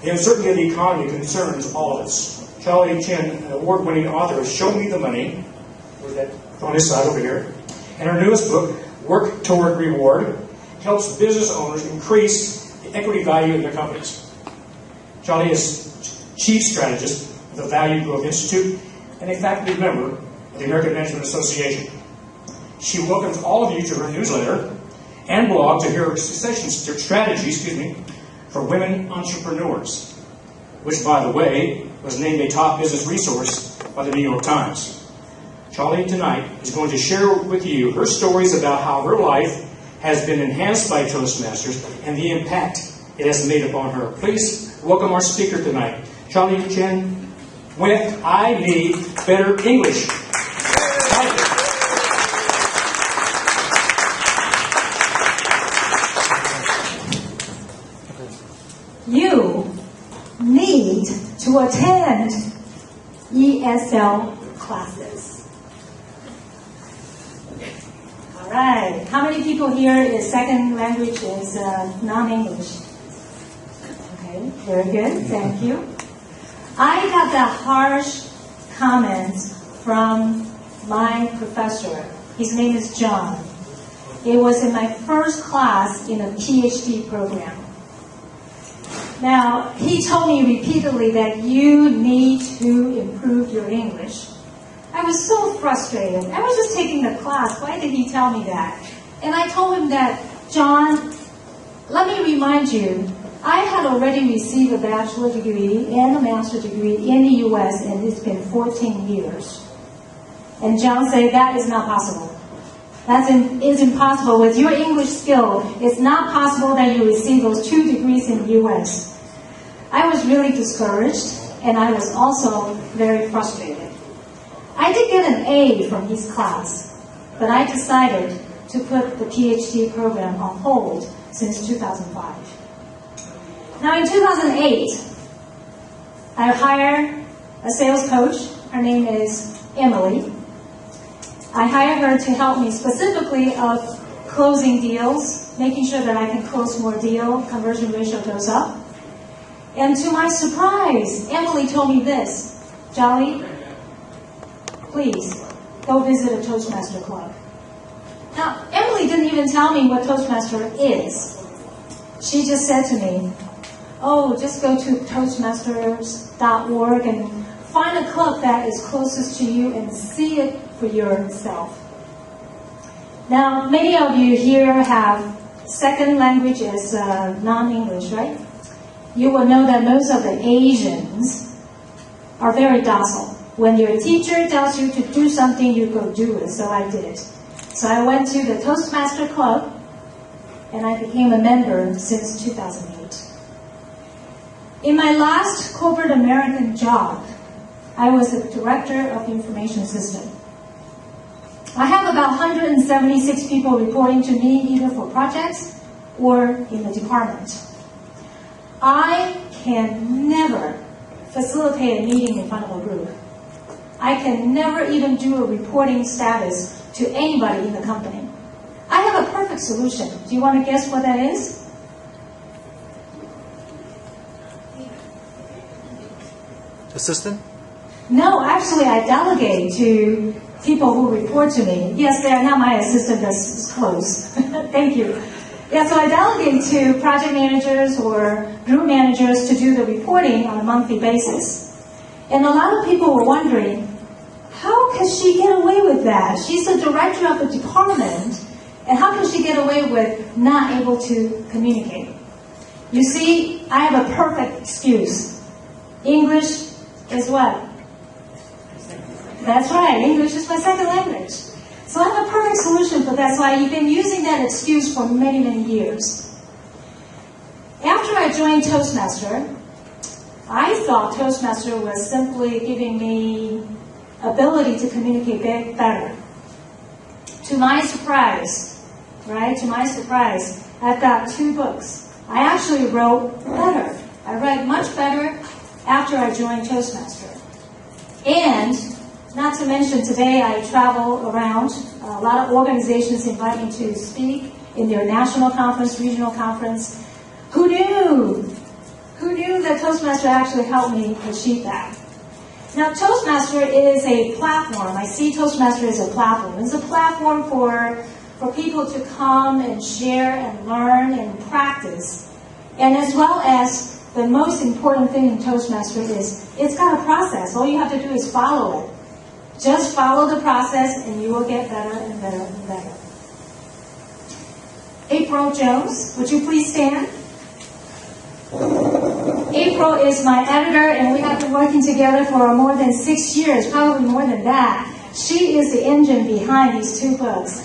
The uncertainty of the economy concerns all of us. Chia-Li Chien, an award-winning author of Show Me the Money, where's that on his side over here, and her newest book, Work Toward Reward, helps business owners increase the equity value in their companies. Chia-Li is chief strategist of the Value Growth Institute and a faculty member of the American Management Association. She welcomes all of you to her newsletter and blog to hear succession strategy, for women entrepreneurs, which, by the way, was named a top business resource by the New York Times. Chia-Li tonight is going to share with you her stories about how her life has been enhanced by Toastmasters and the impact it has made upon her. Please welcome our speaker tonight, Chia-Li Chien, with I Need Better English. You need to attend ESL classes. All right. How many people here is second language is non-English? Okay, very good. Thank you. I got that harsh comments from my professor. His name is John. It was in my first class in a PhD program. Now, he told me repeatedly that you need to improve your English. I was so frustrated. I was just taking the class. Why did he tell me that? And I told him that, John, let me remind you, I had already received a bachelor degree and a master's degree in the U.S., and it's been 14 years. And John said, that is not possible. That is impossible. With your English skill, it's not possible that you receive those 2 degrees in the U.S. I was really discouraged, and I was also very frustrated. I did get an A from his class, but I decided to put the PhD program on hold since 2005. Now in 2008, I hired a sales coach. Her name is Emily. I hired her to help me specifically of closing deals, making sure that I can close more deals, conversion ratio goes up. And to my surprise, Emily told me this, Chia-Li, please go visit a Toastmaster club. Now, Emily didn't even tell me what Toastmaster is. She just said to me, oh, just go to toastmasters.org and find a club that is closest to you and see it for yourself. Now, many of you here have second language as non-English, right? You will know that most of the Asians are very docile. When your teacher tells you to do something, you go do it. So I did. So I went to the Toastmaster Club, and I became a member since 2008. In my last corporate American job, I was the director of the information system. I have about 176 people reporting to me either for projects or in the department. I can never facilitate a meeting in front of a group. I can never even do a reporting status to anybody in the company. I have a perfect solution. Do you want to guess what that is? Assistant? No, actually I delegate to people who report to me. Yes, they are not my assistant, that's close. Thank you. Yeah, so I delegate to project managers or group managers to do the reporting on a monthly basis. And a lot of people were wondering, how can she get away with that? She's the director of the department, and how can she get away with not able to communicate? You see, I have a perfect excuse. English is what? That's right, English is my second language. So I have a perfect solution for that, so I've been using that excuse for many, many years. After I joined Toastmaster, I thought Toastmaster was simply giving me ability to communicate better. To my surprise, I've got 2 books. I actually wrote better. I read much better after I joined Toastmaster. And not to mention, today I travel around. A lot of organizations invite me to speak in their national conference, regional conference. Who knew? Who knew that Toastmaster actually helped me achieve that? Now, Toastmaster is a platform. I see Toastmaster as a platform. It's a platform for people to come and share and learn and practice. And as well as the most important thing in Toastmaster is it's got a process. All you have to do is follow it. Just follow the process and you will get better and better and better. April Jones, would you please stand? April is my editor, and we have been working together for more than 6 years, probably more than that. She is the engine behind these 2 books.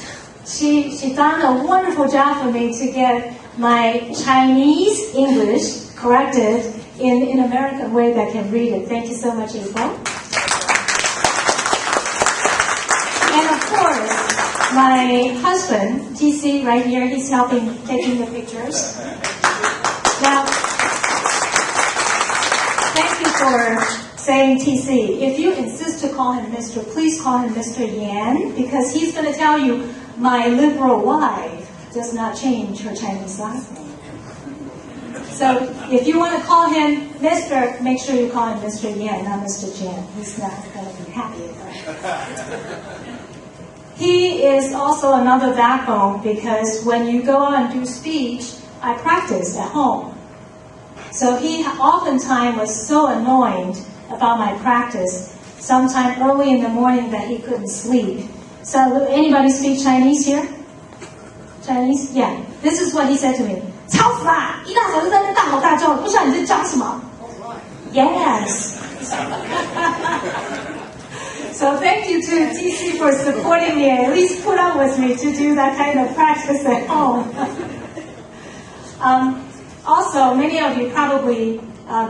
She done a wonderful job for me to get my Chinese English corrected in an American way that can read it. Thank you so much, April. And of course, my husband, TC, right here, he's helping taking the pictures. Now, thank you for saying TC. If you insist to call him Mr., please call him Mr. Yan, because he's going to tell you my liberal wife does not change her Chinese last name. So if you want to call him Mr., make sure you call him Mr. Yan, not Mr. Jan. He's not going to be happy about it. He is also another backbone, because when you go out and do speech, I practice at home. So he oftentimes was so annoyed about my practice, sometime early in the morning, that he couldn't sleep. So anybody speak Chinese here? Chinese? Yeah. This is what he said to me. 吵死啦！一大早就在那大吼大叫，不知道你在讲什么。Yes. So thank you to TC for supporting me, at least put up with me to do that kind of practice at home. Also, many of you probably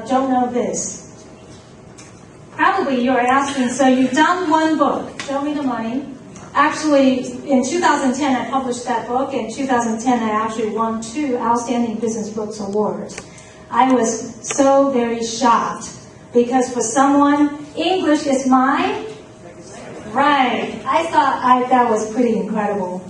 don't know this. Probably you're asking, so you've done 1 book, Show Me the Money. Actually, in 2010, I published that book. In 2010, I actually won 2 Outstanding Business Books Awards. I was so very shocked, because for someone, English is my... Right. I thought that was pretty incredible.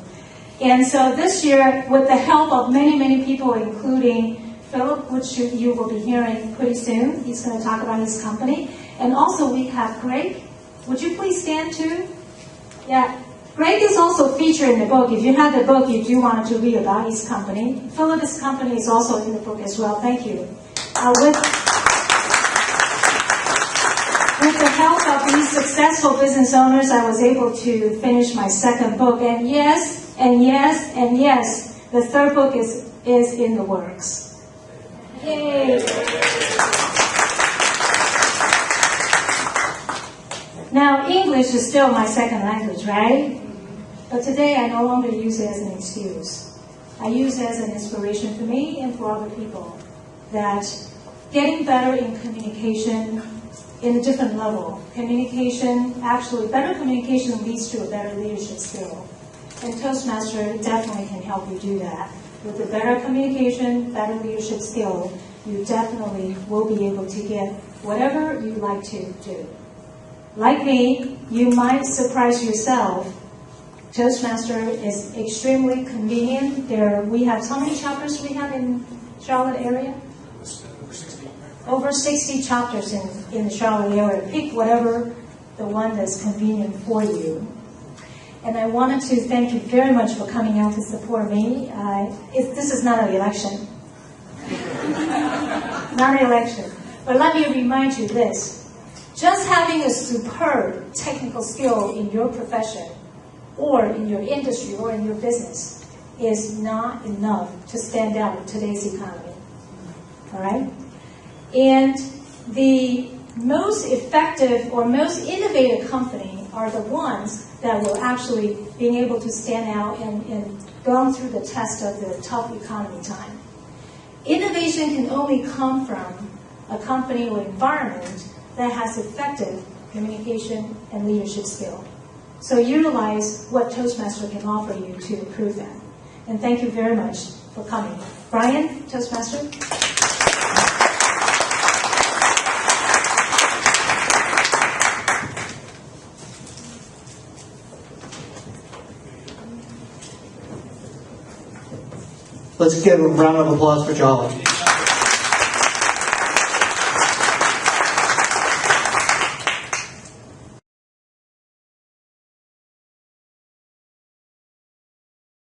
And so this year, with the help of many, many people, including Philip, which you will be hearing pretty soon, he's going to talk about his company. And also we have Greg. Would you please stand too? Yeah. Greg is also featured in the book. If you have the book, you do want to read about his company. Philip's company is also in the book as well. Thank you. With the help of these successful business owners, I was able to finish my 2nd book. And yes, and yes, and yes, the 3rd book is in the works. Yay! Now, English is still my 2nd language, right? But today I no longer use it as an excuse. I use it as an inspiration for me and for other people, that getting better in communication in a different level. Better communication leads to a better leadership skill. And Toastmaster definitely can help you do that. With the better communication, better leadership skill, you definitely will be able to get whatever you like to do. Like me, you might surprise yourself. Toastmaster is extremely convenient. We have, how many chapters we have in Charlotte area? Over 60 chapters in the Charlotte area. Pick whatever the one that's convenient for you. And I wanted to thank you very much for coming out to support me. This is not an election. Not an election. But let me remind you this. Just having a superb technical skill in your profession, or in your industry, or in your business, is not enough to stand out in today's economy. All right? And the most effective or most innovative company are the ones that will actually be able to stand out and go through the test of the tough economy time. Innovation can only come from a company or environment that has effective communication and leadership skill. So utilize what Toastmaster can offer you to improve that. And thank you very much for coming. Brian, Toastmaster. Let's give a round of applause for Chia-Li.